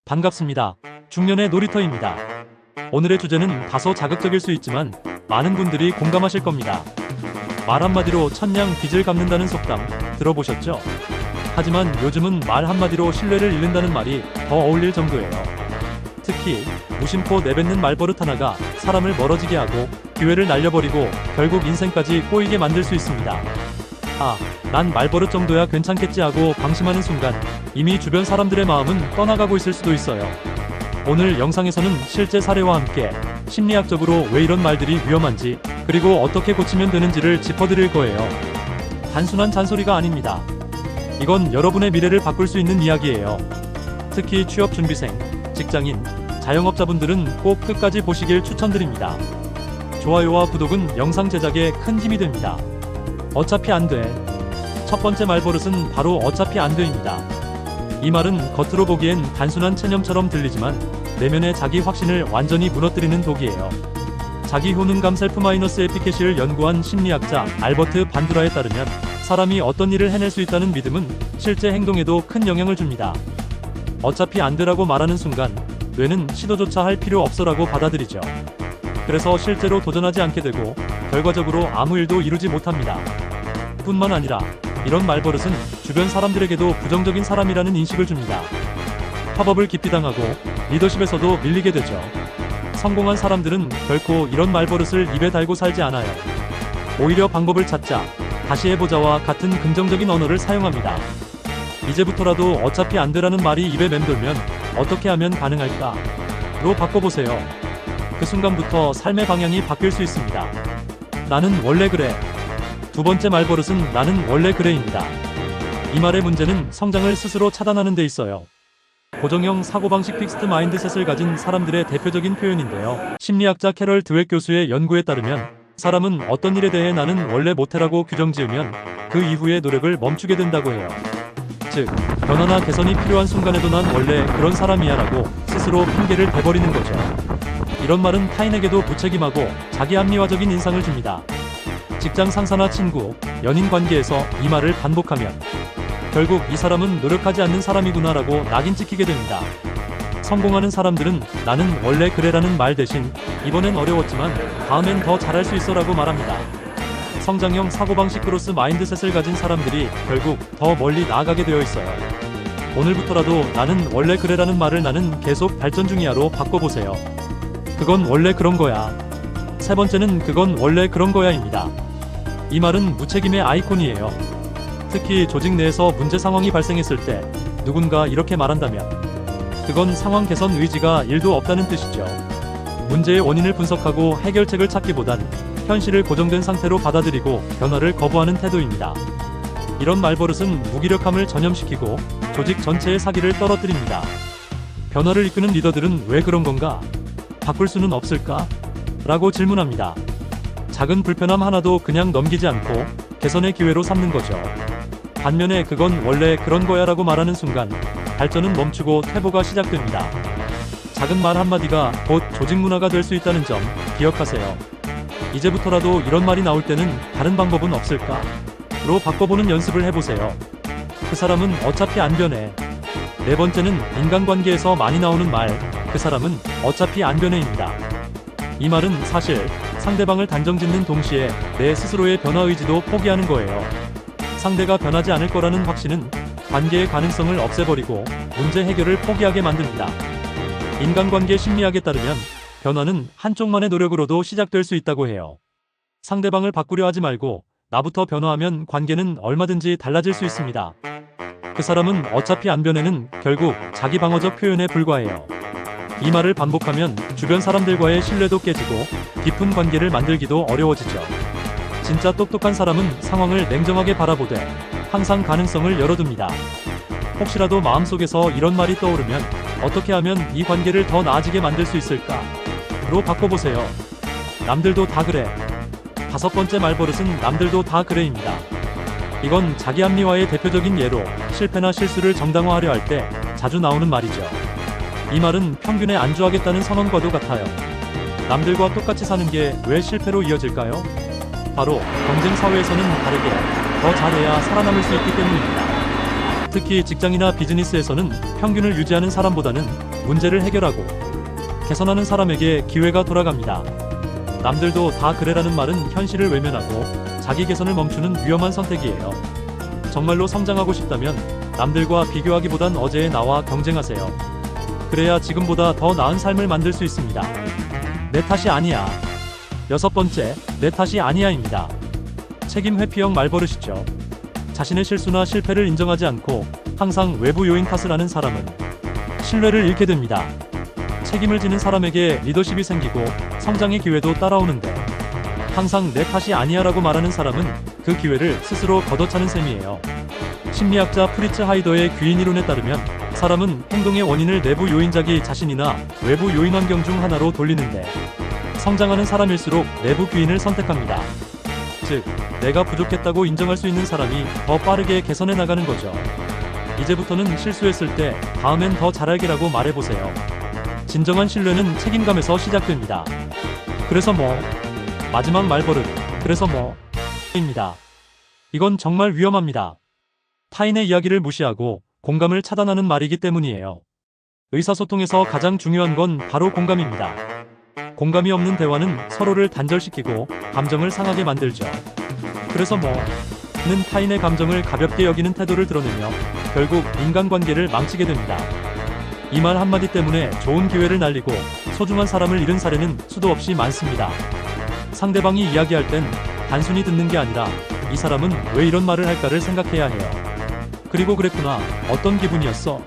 반갑습니다. 중년의 놀이터입니다. 오늘의 주제는 다소 자극적일 수 있지만 많은 분들이 공감하실 겁니다. 말 한마디로 천냥 빚을 갚는다는 속담 들어보셨죠? 하지만 요즘은 말 한마디로 신뢰를 잃는다는 말이 더 어울릴 정도예요. 특히 무심코 내뱉는 말버릇 하나가 사람을 멀어지게 하고 기회를 날려버리고 결국 인생까지 꼬이게 만들 수 있습니다. 난 말버릇 정도야 괜찮겠지 하고 방심하는 순간 이미 주변 사람들의 마음은 떠나가고 있을 수도 있어요. 오늘 영상에서는 실제 사례와 함께 심리학적으로 왜 이런 말들이 위험한지, 그리고 어떻게 고치면 되는지를 짚어드릴 거예요. 단순한 잔소리가 아닙니다. 이건 여러분의 미래를 바꿀 수 있는 이야기예요. 특히 취업준비생, 직장인, 자영업자분들은 꼭 끝까지 보시길 추천드립니다. 좋아요와 구독은 영상 제작에 큰 힘이 됩니다. 어차피 안 돼. 첫 번째 말버릇은 바로 어차피 안 돼입니다. 이 말은 겉으로 보기엔 단순한 체념처럼 들리지만 내면의 자기 확신을 완전히 무너뜨리는 독이에요. 자기 효능감 셀프-마이너스 에피케시를 연구한 심리학자 알버트 반두라에 따르면 사람이 어떤 일을 해낼 수 있다는 믿음은 실제 행동에도 큰 영향을 줍니다. 어차피 안 되라고 말하는 순간 뇌는 시도조차 할 필요 없어라고 받아들이죠. 그래서 실제로 도전하지 않게 되고 결과적으로 아무 일도 이루지 못합니다. 뿐만 아니라 이런 말버릇은 주변 사람들에게도 부정적인 사람이라는 인식을 줍니다. 팝업을 깊이 당하고 리더십에서도 밀리게 되죠. 성공한 사람들은 결코 이런 말버릇을 입에 달고 살지 않아요. 오히려 방법을 찾자, 다시 해보자와 같은 긍정적인 언어를 사용합니다. 이제부터라도 어차피 안 되라는 말이 입에 맴돌면 어떻게 하면 가능할까?로 바꿔보세요. 그 순간부터 삶의 방향이 바뀔 수 있습니다. 나는 원래 그래. 두 번째 말버릇은 나는 원래 그래입니다. 이 말의 문제는 성장을 스스로 차단하는 데 있어요. 고정형 사고방식 픽스드 마인드셋을 가진 사람들의 대표적인 표현인데요. 심리학자 캐럴 드웻 교수의 연구에 따르면 사람은 어떤 일에 대해 나는 원래 못해라고 규정지으면 그 이후의 노력을 멈추게 된다고 해요. 즉, 변화나 개선이 필요한 순간에도 난 원래 그런 사람이야 라고 스스로 핑계를 대버리는 거죠. 이런 말은 타인에게도 무책임하고 자기합리화적인 인상을 줍니다. 직장 상사나 친구, 연인 관계에서 이 말을 반복하면 결국 이 사람은 노력하지 않는 사람이구나 라고 낙인 찍히게 됩니다. 성공하는 사람들은 나는 원래 그래라는 말 대신 이번엔 어려웠지만 다음엔 더 잘할 수 있어 라고 말합니다. 성장형 사고방식 그로스 마인드셋을 가진 사람들이 결국 더 멀리 나아가게 되어 있어요. 오늘부터라도 나는 원래 그래라는 말을 나는 계속 발전 중이야로 바꿔보세요. 그건 원래 그런 거야. 세 번째는 그건 원래 그런 거야입니다. 이 말은 무책임의 아이콘이에요. 특히 조직 내에서 문제 상황이 발생했을 때 누군가 이렇게 말한다면 그건 상황 개선 의지가 1도 없다는 뜻이죠. 문제의 원인을 분석하고 해결책을 찾기보단 현실을 고정된 상태로 받아들이고 변화를 거부하는 태도입니다. 이런 말버릇은 무기력함을 전염시키고 조직 전체의 사기를 떨어뜨립니다. 변화를 이끄는 리더들은 왜 그런 건가? 바꿀 수는 없을까? 라고 질문합니다. 작은 불편함 하나도 그냥 넘기지 않고 개선의 기회로 삼는 거죠. 반면에 그건 원래 그런 거야 라고 말하는 순간 발전은 멈추고 퇴보가 시작됩니다. 작은 말 한마디가 곧 조직 문화가 될 수 있다는 점 기억하세요. 이제부터라도 이런 말이 나올 때는 다른 방법은 없을까? 로 바꿔보는 연습을 해보세요. 그 사람은 어차피 안 변해. 네 번째는 인간관계에서 많이 나오는 말, 그 사람은 어차피 안 변해입니다. 이 말은 사실 상대방을 단정짓는 동시에 내 스스로의 변화 의지도 포기하는 거예요. 상대가 변하지 않을 거라는 확신은 관계의 가능성을 없애버리고 문제 해결을 포기하게 만듭니다. 인간관계 심리학에 따르면 변화는 한쪽만의 노력으로도 시작될 수 있다고 해요. 상대방을 바꾸려 하지 말고 나부터 변화하면 관계는 얼마든지 달라질 수 있습니다. 그 사람은 어차피 안 변해는 결국 자기 방어적 표현에 불과해요. 이 말을 반복하면 주변 사람들과의 신뢰도 깨지고 깊은 관계를 만들기도 어려워지죠. 진짜 똑똑한 사람은 상황을 냉정하게 바라보되 항상 가능성을 열어둡니다. 혹시라도 마음속에서 이런 말이 떠오르면 어떻게 하면 이 관계를 더 나아지게 만들 수 있을까? 로 바꿔보세요. 남들도 다 그래. 다섯 번째 말버릇은 남들도 다 그래입니다. 이건 자기 합리화의 대표적인 예로 실패나 실수를 정당화하려 할 때 자주 나오는 말이죠. 이 말은 평균에 안주하겠다는 선언과도 같아요. 남들과 똑같이 사는 게 왜 실패로 이어질까요? 바로 경쟁 사회에서는 다르게 더 잘해야 살아남을 수 있기 때문입니다. 특히 직장이나 비즈니스에서는 평균을 유지하는 사람보다는 문제를 해결하고 개선하는 사람에게 기회가 돌아갑니다. 남들도 다 그래라는 말은 현실을 외면하고 자기 개선을 멈추는 위험한 선택이에요. 정말로 성장하고 싶다면 남들과 비교하기보단 어제의 나와 경쟁하세요. 그래야 지금보다 더 나은 삶을 만들 수 있습니다. 내 탓이 아니야. 6번째, 내 탓이 아니야입니다. 책임 회피형 말버릇이죠. 자신의 실수나 실패를 인정하지 않고 항상 외부 요인 탓을 하는 사람은 신뢰를 잃게 됩니다. 책임을 지는 사람에게 리더십이 생기고 성장의 기회도 따라오는데 항상 내 탓이 아니야라고 말하는 사람은 그 기회를 스스로 걷어차는 셈이에요. 심리학자 프리츠 하이더의 귀인 이론에 따르면 사람은 행동의 원인을 내부 요인 자기 자신이나 외부 요인 환경 중 하나로 돌리는데 성장하는 사람일수록 내부 귀인을 선택합니다. 즉, 내가 부족했다고 인정할 수 있는 사람이 더 빠르게 개선해 나가는 거죠. 이제부터는 실수했을 때 다음엔 더 잘할게라고 말해보세요. 진정한 신뢰는 책임감에서 시작됩니다. 그래서 마지막 말버릇, 그래서 입니다. 이건 정말 위험합니다. 타인의 이야기를 무시하고 공감을 차단하는 말이기 때문이에요. 의사소통에서 가장 중요한 건 바로 공감입니다. 공감이 없는 대화는 서로를 단절시키고 감정을 상하게 만들죠. 그래서 는 타인의 감정을 가볍게 여기는 태도를 드러내며 결국 인간관계를 망치게 됩니다. 이 말 한마디 때문에 좋은 기회를 날리고 소중한 사람을 잃은 사례는 수도 없이 많습니다. 상대방이 이야기할 땐 단순히 듣는 게 아니라 이 사람은 왜 이런 말을 할까를 생각해야 해요. 그리고 그랬구나, 어떤 기분이었어?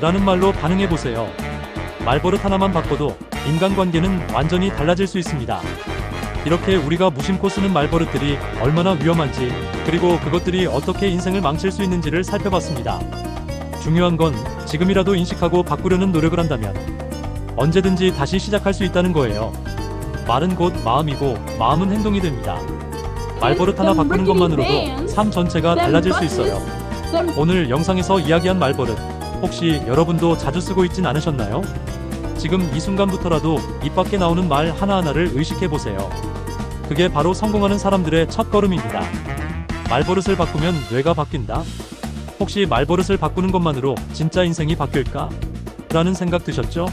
라는 말로 반응해보세요. 말버릇 하나만 바꿔도 인간관계는 완전히 달라질 수 있습니다. 이렇게 우리가 무심코 쓰는 말버릇들이 얼마나 위험한지, 그리고 그것들이 어떻게 인생을 망칠 수 있는지를 살펴봤습니다. 중요한 건 지금이라도 인식하고 바꾸려는 노력을 한다면 언제든지 다시 시작할 수 있다는 거예요. 말은 곧 마음이고 마음은 행동이 됩니다. 말버릇 하나 바꾸는 것만으로도 삶 전체가 달라질 수 있어요. 오늘 영상에서 이야기한 말버릇, 혹시 여러분도 자주 쓰고 있진 않으셨나요? 지금 이 순간부터라도 입 밖에 나오는 말 하나하나를 의식해보세요. 그게 바로 성공하는 사람들의 첫걸음입니다. 말버릇을 바꾸면 뇌가 바뀐다? 혹시 말버릇을 바꾸는 것만으로 진짜 인생이 바뀔까? 라는 생각 드셨죠?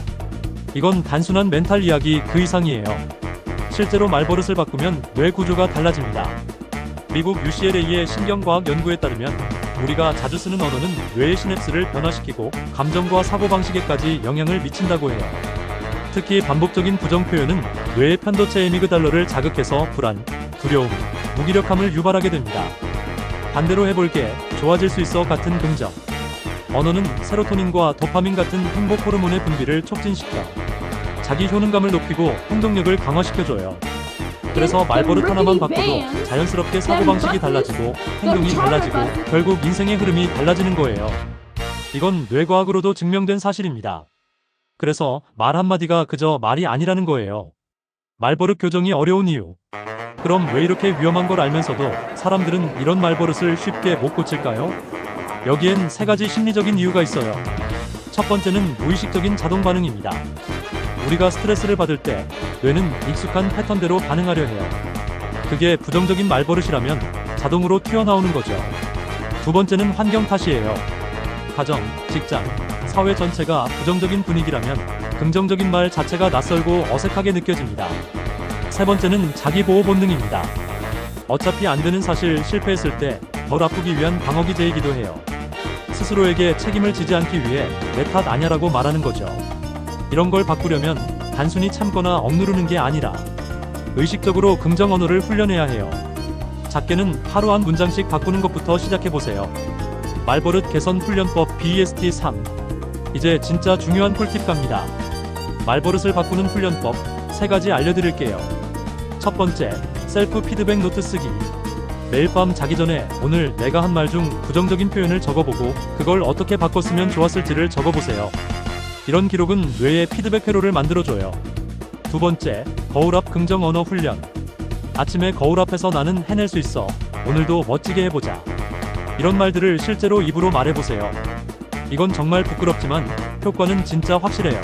이건 단순한 멘탈 이야기 그 이상이에요. 실제로 말버릇을 바꾸면 뇌 구조가 달라집니다. 미국 UCLA의 신경과학 연구에 따르면 우리가 자주 쓰는 언어는 뇌의 시냅스를 변화시키고 감정과 사고방식에까지 영향을 미친다고 해요. 특히 반복적인 부정 표현은 뇌의 편도체 에미그달러를 자극해서 불안, 두려움, 무기력함을 유발하게 됩니다. 반대로 해볼게, 좋아질 수 있어 같은 긍정. 언어는 세로토닌과 도파민 같은 행복 호르몬의 분비를 촉진시켜 자기 효능감을 높이고 행동력을 강화시켜줘요. 그래서 말버릇 하나만 바꿔도 자연스럽게 사고방식이 달라지고 행동이 달라지고 결국 인생의 흐름이 달라지는 거예요. 이건 뇌과학으로도 증명된 사실입니다. 그래서 말 한마디가 그저 말이 아니라는 거예요. 말버릇 교정이 어려운 이유. 그럼 왜 이렇게 위험한 걸 알면서도 사람들은 이런 말버릇을 쉽게 못 고칠까요? 여기엔 3가지 심리적인 이유가 있어요. 첫 번째는 무의식적인 자동 반응입니다. 우리가 스트레스를 받을 때 뇌는 익숙한 패턴대로 반응하려 해요. 그게 부정적인 말버릇이라면 자동으로 튀어나오는 거죠. 두 번째는 환경 탓이에요. 가정, 직장, 사회 전체가 부정적인 분위기라면 긍정적인 말 자체가 낯설고 어색하게 느껴집니다. 세 번째는 자기보호 본능입니다. 어차피 안 되는 사실, 실패했을 때 덜 아프기 위한 방어 기제이기도 해요. 스스로에게 책임을 지지 않기 위해 내 탓 아냐라고 말하는 거죠. 이런 걸 바꾸려면 단순히 참거나 억누르는 게 아니라 의식적으로 긍정 언어를 훈련해야 해요. 작게는 하루 한 문장씩 바꾸는 것부터 시작해보세요. 말버릇 개선 훈련법 BEST 3. 이제 진짜 중요한 꿀팁 갑니다. 말버릇을 바꾸는 훈련법 3가지 알려드릴게요. 첫 번째, 셀프 피드백 노트 쓰기. 매일 밤 자기 전에 오늘 내가 한 말 중 부정적인 표현을 적어보고 그걸 어떻게 바꿨으면 좋았을지를 적어보세요. 이런 기록은 뇌의 피드백 회로를 만들어줘요. 두 번째, 거울 앞 긍정 언어 훈련. 아침에 거울 앞에서 나는 해낼 수 있어. 오늘도 멋지게 해보자. 이런 말들을 실제로 입으로 말해보세요. 이건 정말 부끄럽지만 효과는 진짜 확실해요.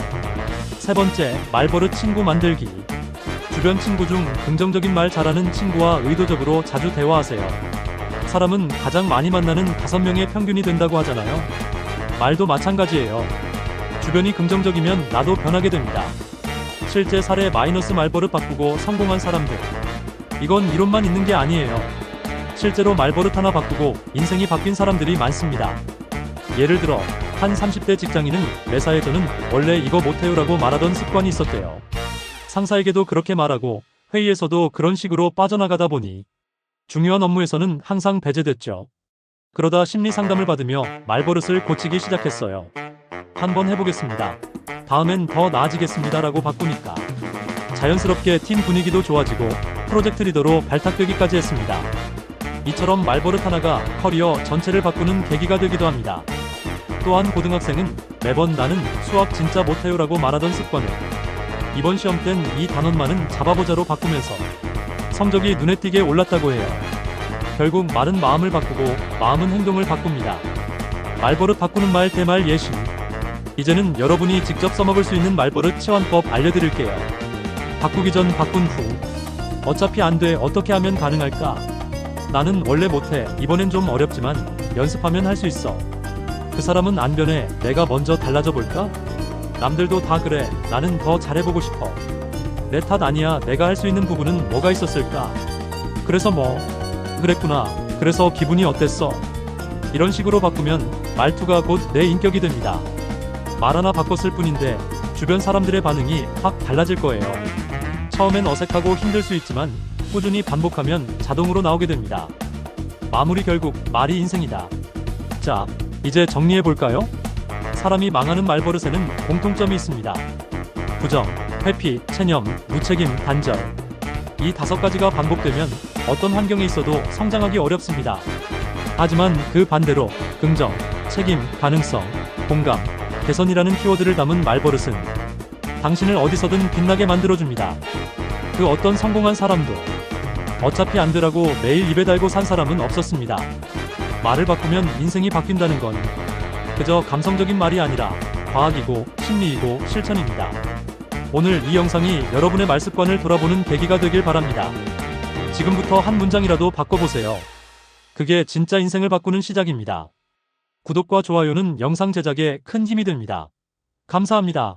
세 번째, 말버릇 친구 만들기. 주변 친구 중 긍정적인 말 잘하는 친구와 의도적으로 자주 대화하세요. 사람은 가장 많이 만나는 5명의 평균이 된다고 하잖아요. 말도 마찬가지예요. 주변이 긍정적이면 나도 변하게 됩니다. 실제 사례 마이너스 말버릇 바꾸고 성공한 사람들. 이건 이론만 있는 게 아니에요. 실제로 말버릇 하나 바꾸고 인생이 바뀐 사람들이 많습니다. 예를 들어 한 30대 직장인은 매사에 저는 원래 이거 못해요라고 말하던 습관이 있었대요. 상사에게도 그렇게 말하고 회의에서도 그런 식으로 빠져나가다 보니 중요한 업무에서는 항상 배제됐죠. 그러다 심리 상담을 받으며 말버릇을 고치기 시작했어요. 한번 해보겠습니다. 다음엔 더 나아지겠습니다 라고 바꾸니까 자연스럽게 팀 분위기도 좋아지고 프로젝트 리더로 발탁되기까지 했습니다. 이처럼 말버릇 하나가 커리어 전체를 바꾸는 계기가 되기도 합니다. 또한 고등학생은 매번 나는 수학 진짜 못해요 라고 말하던 습관을 이번 시험 땐 이 단원만은 잡아보자로 바꾸면서 성적이 눈에 띄게 올랐다고 해요. 결국 말은 마음을 바꾸고 마음은 행동을 바꿉니다. 말버릇 바꾸는 말 대말 예시. 이제는 여러분이 직접 써먹을 수 있는 말버릇 체환법 알려드릴게요. 바꾸기 전 바꾼 후. 어차피 안 돼 어떻게 하면 가능할까? 나는 원래 못해 이번엔 좀 어렵지만 연습하면 할 수 있어. 그 사람은 안 변해 내가 먼저 달라져 볼까? 남들도 다 그래 나는 더 잘해보고 싶어. 내 탓 아니야 내가 할 수 있는 부분은 뭐가 있었을까? 그래서 뭐 그랬구나 그래서 기분이 어땠어? 이런 식으로 바꾸면 말투가 곧 내 인격이 됩니다. 말 하나 바꿨을 뿐인데 주변 사람들의 반응이 확 달라질 거예요. 처음엔 어색하고 힘들 수 있지만 꾸준히 반복하면 자동으로 나오게 됩니다. 마무리 결국 말이 인생이다. 자, 이제 정리해 볼까요? 사람이 망하는 말버릇에는 공통점이 있습니다. 부정, 회피, 체념, 무책임, 단절. 이 5가지가 반복되면 어떤 환경에 있어도 성장하기 어렵습니다. 하지만 그 반대로 긍정, 책임, 가능성, 공감, 개선이라는 키워드를 담은 말버릇은 당신을 어디서든 빛나게 만들어줍니다. 그 어떤 성공한 사람도 어차피 안 되라고 매일 입에 달고 산 사람은 없었습니다. 말을 바꾸면 인생이 바뀐다는 건 그저 감성적인 말이 아니라 과학이고 심리이고 실천입니다. 오늘 이 영상이 여러분의 말습관을 돌아보는 계기가 되길 바랍니다. 지금부터 한 문장이라도 바꿔보세요. 그게 진짜 인생을 바꾸는 시작입니다. 구독과 좋아요는 영상 제작에 큰 힘이 됩니다. 감사합니다.